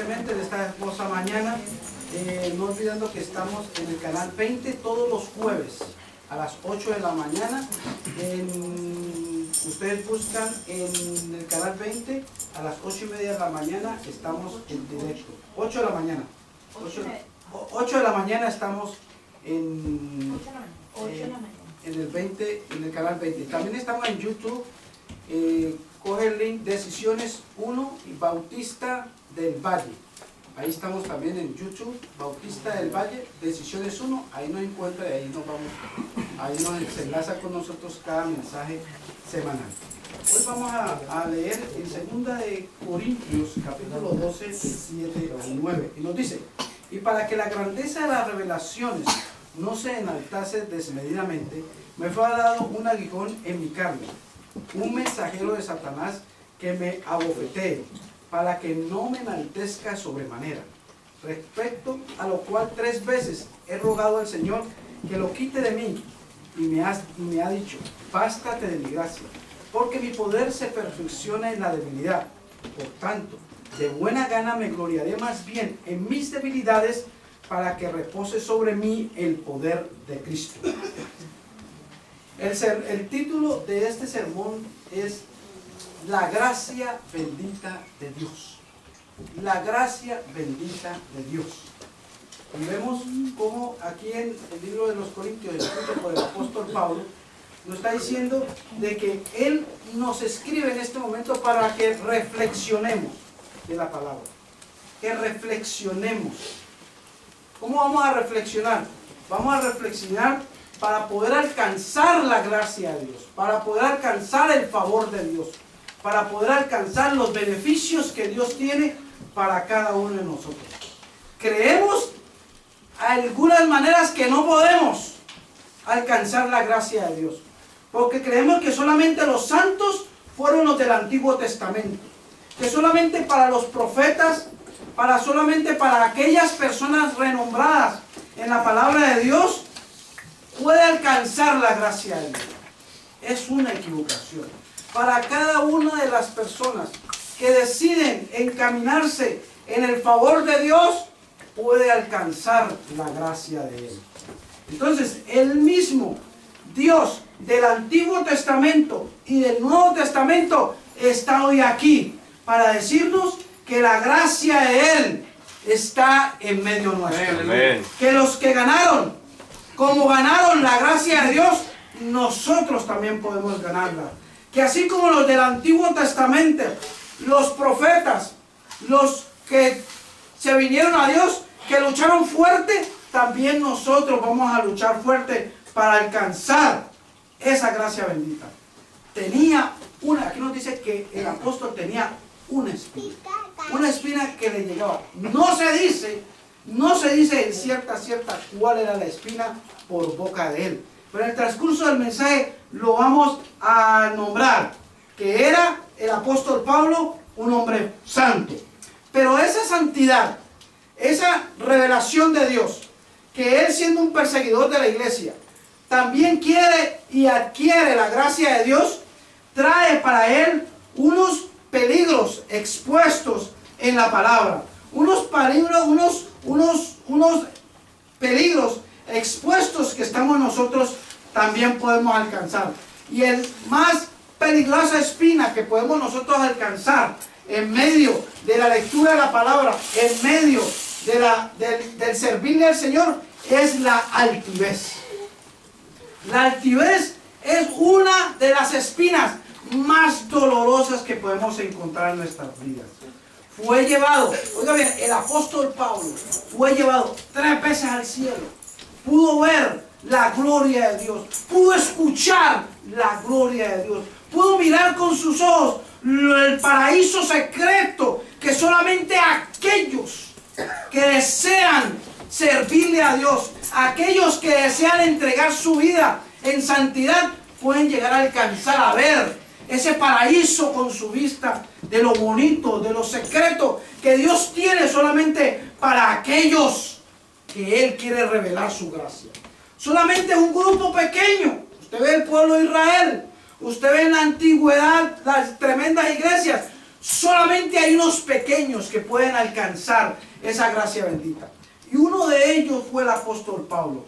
brevemente de esta hermosa mañana, no olvidando que estamos en el canal 20 todos los jueves a las 8 de la mañana. Ustedes buscan en el canal 20 a las 8:30 de la mañana, estamos en directo. 8 de la mañana. 8 de la mañana estamos en el 20, en el canal 20. También estamos en YouTube. Coge el link Decisiones 1 y Bautista del Valle. Ahí estamos también en YouTube, Bautista del Valle, Decisiones 1. Ahí nos encuentra y ahí nos vamos, ahí nos enlaza con nosotros cada mensaje semanal. Hoy vamos a leer en 2 de Corintios, capítulo 12, 7 al 9. Y nos dice: y para que la grandeza de las revelaciones no se enaltase desmedidamente, me fue dado un aguijón en mi carne, un mensajero de Satanás que me abofetee, para que no me enaltezca sobremanera. Respecto a lo cual 3 veces he rogado al Señor que lo quite de mí, y me ha dicho: bástate de mi gracia, porque mi poder se perfecciona en la debilidad. Por tanto, de buena gana me gloriaré más bien en mis debilidades, para que repose sobre mí el poder de Cristo. El título de este sermón es La gracia bendita de Dios. La gracia bendita de Dios. Y vemos cómo aquí en el libro de los Corintios, escrito por el apóstol Pablo, nos está diciendo de que él nos escribe en este momento para que reflexionemos de la palabra. Que reflexionemos. ¿Cómo vamos a reflexionar? Vamos a reflexionar para poder alcanzar la gracia de Dios, para poder alcanzar el favor de Dios, para poder alcanzar los beneficios que Dios tiene para cada uno de nosotros. Creemos algunas maneras que no podemos alcanzar la gracia de Dios, porque creemos que solamente los santos fueron los del Antiguo Testamento, que solamente para los profetas, solamente para aquellas personas renombradas en la palabra de Dios puede alcanzar la gracia de Dios. Es una equivocación. Para cada una de las personas que deciden encaminarse en el favor de Dios, puede alcanzar la gracia de Él. Entonces, el mismo Dios del Antiguo Testamento y del Nuevo Testamento está hoy aquí para decirnos que la gracia de Él está en medio nuestro. Amén. Que los que ganaron, como ganaron la gracia de Dios, nosotros también podemos ganarla. Que así como los del Antiguo Testamento, los profetas, los que se vinieron a Dios, que lucharon fuerte, también nosotros vamos a luchar fuerte para alcanzar esa gracia bendita. Aquí nos dice que el apóstol tenía una espina que le llegaba. No se dice en cierta cuál era la espina por boca de él. Pero en el transcurso del mensaje lo vamos a nombrar, que era el apóstol Pablo, un hombre santo. Pero esa santidad, esa revelación de Dios, que él siendo un perseguidor de la iglesia, también quiere y adquiere la gracia de Dios, trae para él unos peligros expuestos en la palabra. Unos peligros expuestos que estamos nosotros también podemos alcanzar. Y el más peligrosa espina que podemos nosotros alcanzar en medio de la lectura de la palabra, en medio del servirle al Señor, es la altivez. La altivez es una de las espinas más dolorosas que podemos encontrar en nuestras vidas. Fue llevado, oiga bien, el apóstol Pablo fue llevado 3 veces al cielo. Pudo ver la gloria de Dios, pudo escuchar la gloria de Dios, pudo mirar con sus ojos el paraíso secreto que solamente aquellos que desean servirle a Dios, aquellos que desean entregar su vida en santidad, pueden llegar a alcanzar a ver ese paraíso con su vista de lo bonito, de lo secreto que Dios tiene solamente para aquellos que Él quiere revelar su gracia. Solamente un grupo pequeño. Usted ve el pueblo de Israel, usted ve en la antigüedad las tremendas iglesias. solamente hay unos pequeños que pueden alcanzar esa gracia bendita. Y uno de ellos fue el apóstol Pablo.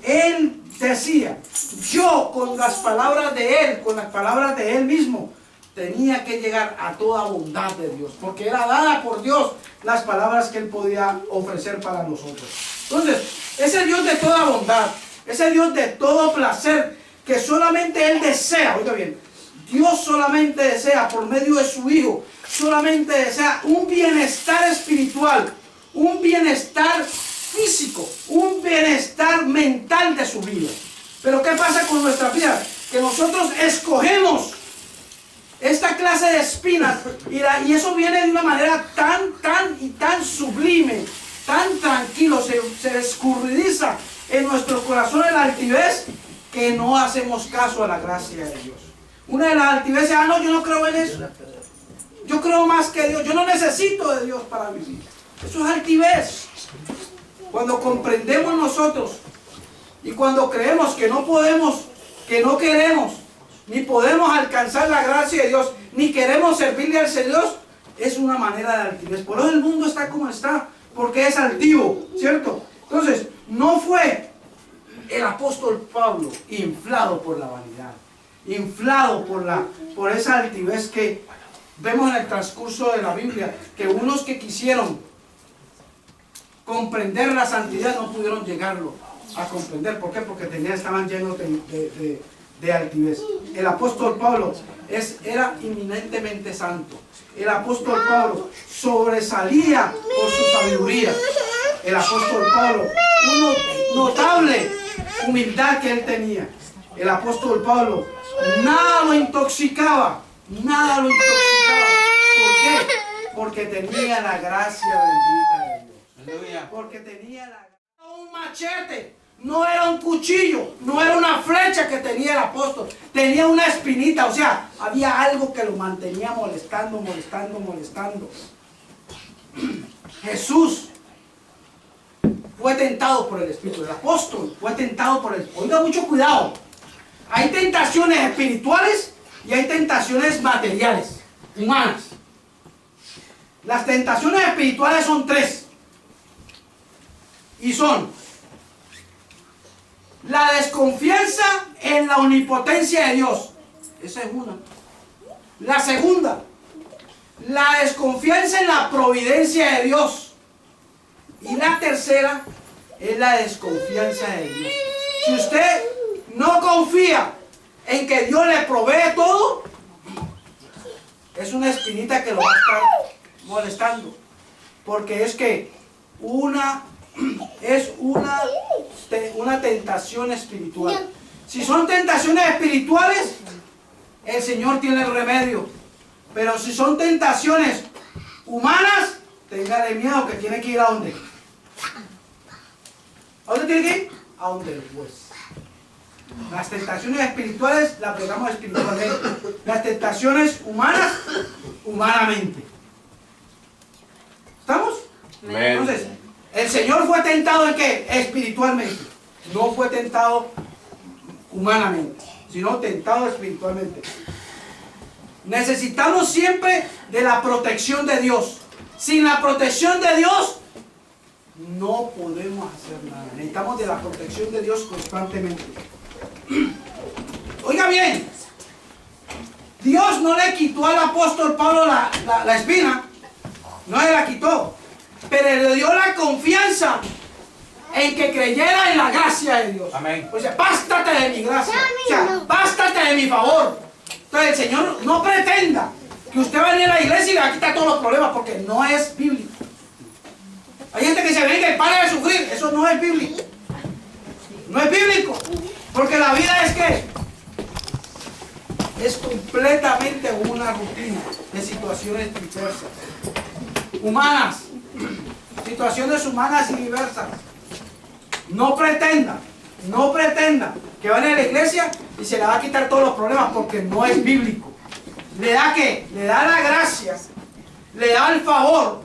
Él decía, yo con las palabras de él, con las palabras de él mismo, tenía que llegar a toda bondad de Dios, porque era dada por Dios las palabras que él podía ofrecer para nosotros. Entonces, ese Dios de toda bondad, ese Dios de todo placer, que solamente él desea, oiga bien, Dios solamente desea por medio de su Hijo, solamente desea un bienestar espiritual, un bienestar físico, un bienestar mental de su vida. Pero ¿qué pasa con nuestra vida? Que nosotros escogemos esta clase de espinas y eso viene de una manera tan sublime, tan tranquilo, se escurridiza en nuestro corazón la altivez, que no hacemos caso a la gracia de Dios. Una de las altiveces, no, yo no creo en eso, yo creo más que Dios, yo no necesito de Dios para vivir. Eso es altivez. Cuando comprendemos nosotros y cuando creemos que no podemos, que no queremos, ni podemos alcanzar la gracia de Dios, ni queremos servirle al Señor, es una manera de altivez. Por eso el mundo está como está, porque es altivo, ¿cierto? Entonces, no fue el apóstol Pablo inflado por la vanidad, inflado por esa altivez que vemos en el transcurso de la Biblia, que unos que quisieron comprender la santidad no pudieron llegarlo a comprender. ¿Por qué? Porque estaban llenos de altivez. El apóstol Pablo era eminentemente santo. El apóstol Pablo sobresalía por su sabiduría. El apóstol Pablo, una notable humildad que él tenía. El apóstol Pablo, nada lo intoxicaba, nada lo intoxicaba. ¿Por qué? Porque tenía la gracia bendita de Dios. Porque tenía un machete. No era un cuchillo, no era una flecha que tenía el apóstol, tenía una espinita, o sea, había algo que lo mantenía molestando. Jesús fue tentado por el Espíritu, el apóstol fue tentado por el Espíritu. Oiga, mucho cuidado, hay tentaciones espirituales y hay tentaciones materiales, humanas. Las tentaciones espirituales son tres, y son la desconfianza en la omnipotencia de Dios. Esa es una. La segunda, la desconfianza en la providencia de Dios. Y la tercera es la desconfianza de Dios. Si usted no confía en que Dios le provee todo, es una espinita que lo va a estar molestando. Porque es que es una tentación espiritual. Si son tentaciones espirituales, el Señor tiene el remedio. Pero si son tentaciones humanas, téngale miedo, que tiene que ir a dónde. ¿A dónde tiene que ir? A donde el juez. Las tentaciones espirituales las pegamos espiritualmente. Las tentaciones humanas, humanamente. ¿Estamos? Entonces, el Señor fue tentado ¿en qué? Espiritualmente. No fue tentado humanamente, sino tentado espiritualmente. Necesitamos siempre de la protección de Dios. Sin la protección de Dios, no podemos hacer nada. Necesitamos de la protección de Dios constantemente. Oiga bien, Dios no le quitó al apóstol Pablo la espina, no le la quitó, pero le dio la confianza en que creyera en la gracia de Dios. Amén. O sea, bástate de mi gracia, o sea, bástate de mi favor. Entonces el Señor no pretenda que usted va a venir a la iglesia y le va a quitar todos los problemas, porque no es bíblico. Hay gente que se venga y para de sufrir, eso no es bíblico. No es bíblico, porque la vida es que es completamente una rutina de situaciones diversas, humanas, situaciones humanas y diversas. No pretenda que vaya a la iglesia y se le va a quitar todos los problemas, porque no es bíblico. ¿Le da qué? Le da la gracia, le da el favor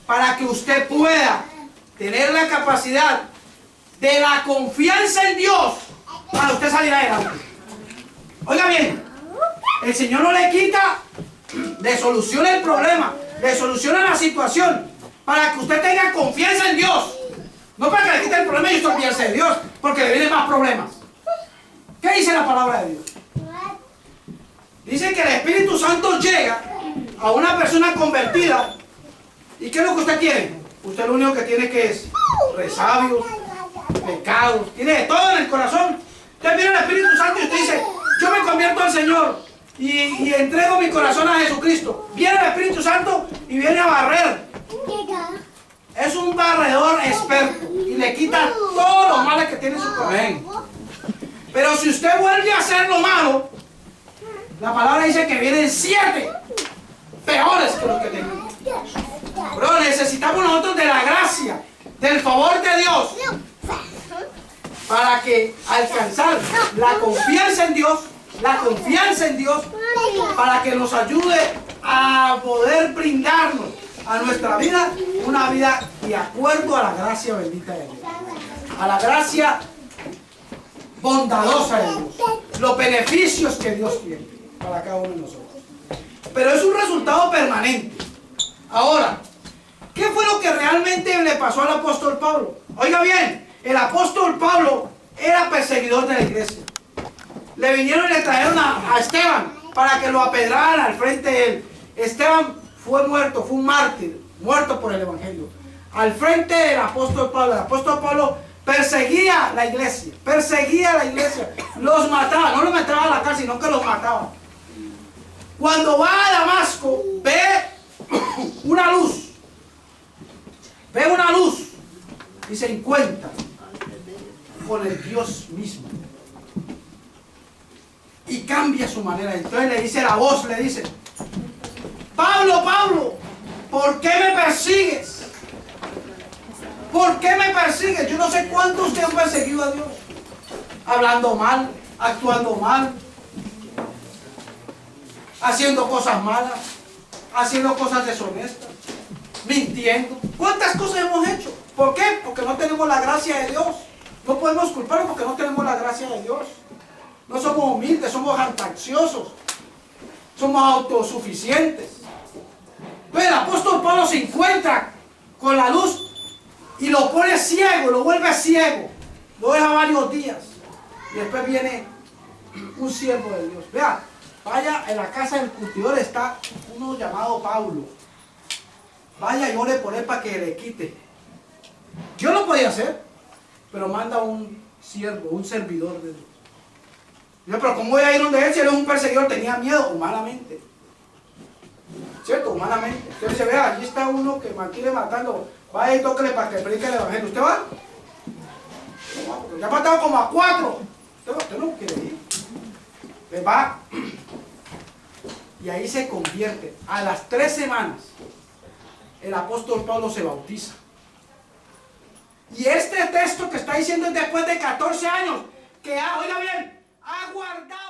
para que usted pueda tener la capacidad de la confianza en Dios para usted salir adelante. Oiga bien, el Señor no le quita le solucione el problema, le solucione la situación, para que usted tenga confianza en Dios. No para que le quite el problema y usted olvídese de Dios, porque le vienen más problemas. ¿Qué dice la palabra de Dios? Dice que el Espíritu Santo llega a una persona convertida. ¿Y qué es lo que usted tiene? Usted lo único que tiene que es resabios, pecados, tiene de todo en el corazón. Usted viene al Espíritu Santo y usted dice, yo me convierto al Señor y entrego mi corazón a Jesucristo. Viene el Espíritu Santo y viene a barrer. Es un barredor experto y le quita todos los males que tiene en su corazón. Pero si usted vuelve a hacer lo malo, la palabra dice que vienen 7 peores que los que tenemos. Pero necesitamos nosotros de la gracia, del favor de Dios, para que alcanzar la confianza en Dios, para que nos ayude a poder brindarnos a nuestra vida una vida de acuerdo a la gracia bendita de Dios, a la gracia bondadosa de Dios, los beneficios que Dios tiene para cada uno de nosotros. Pero es un resultado permanente. Ahora, ¿qué fue lo que realmente le pasó al apóstol Pablo? Oiga bien, el apóstol Pablo era perseguidor de la iglesia. Le vinieron y le trajeron a Esteban para que lo apedraran al frente de él. Esteban fue muerto, fue un mártir, muerto por el evangelio. Al frente del apóstol Pablo. El apóstol Pablo perseguía la iglesia, los mataba, no los metaba a la cárcel, sino que los mataba. Cuando va a Damasco, ve una luz, y se encuentra con el Dios mismo. Y cambia su manera. Entonces le dice la voz, le dice, Pablo, Pablo, ¿por qué me persigues? ¿Por qué me persigues? Yo no sé cuántos te han perseguido a Dios. Hablando mal, actuando mal, haciendo cosas malas, haciendo cosas deshonestas, mintiendo. ¿Cuántas cosas hemos hecho? ¿Por qué? Porque no tenemos la gracia de Dios. No podemos culparnos porque no tenemos la gracia de Dios. No somos humildes, somos jactanciosos, somos autosuficientes. Pero el apóstol Pablo se encuentra con la luz y lo pone ciego, lo vuelve ciego, lo deja varios días. Y después viene un siervo de Dios. Vea, vaya, en la casa del curtidor está uno llamado Pablo. Vaya y ore por él para que le quite. Yo lo podía hacer, pero manda un siervo, un servidor de Dios. Yo, pero ¿cómo voy a ir donde él si él es un perseguidor? Tenía miedo humanamente. ¿Cierto? Humanamente. Usted dice, vea, allí está uno que quiere matando. Vaya y tóquele para que predique el evangelio. ¿Usted va? Ya ha matado como a 4. Usted no quiere ir. Le va. Y ahí se convierte. A las 3 semanas, el apóstol Pablo se bautiza. Y este texto que está diciendo es después de 14 años, que, oiga bien, ha guardado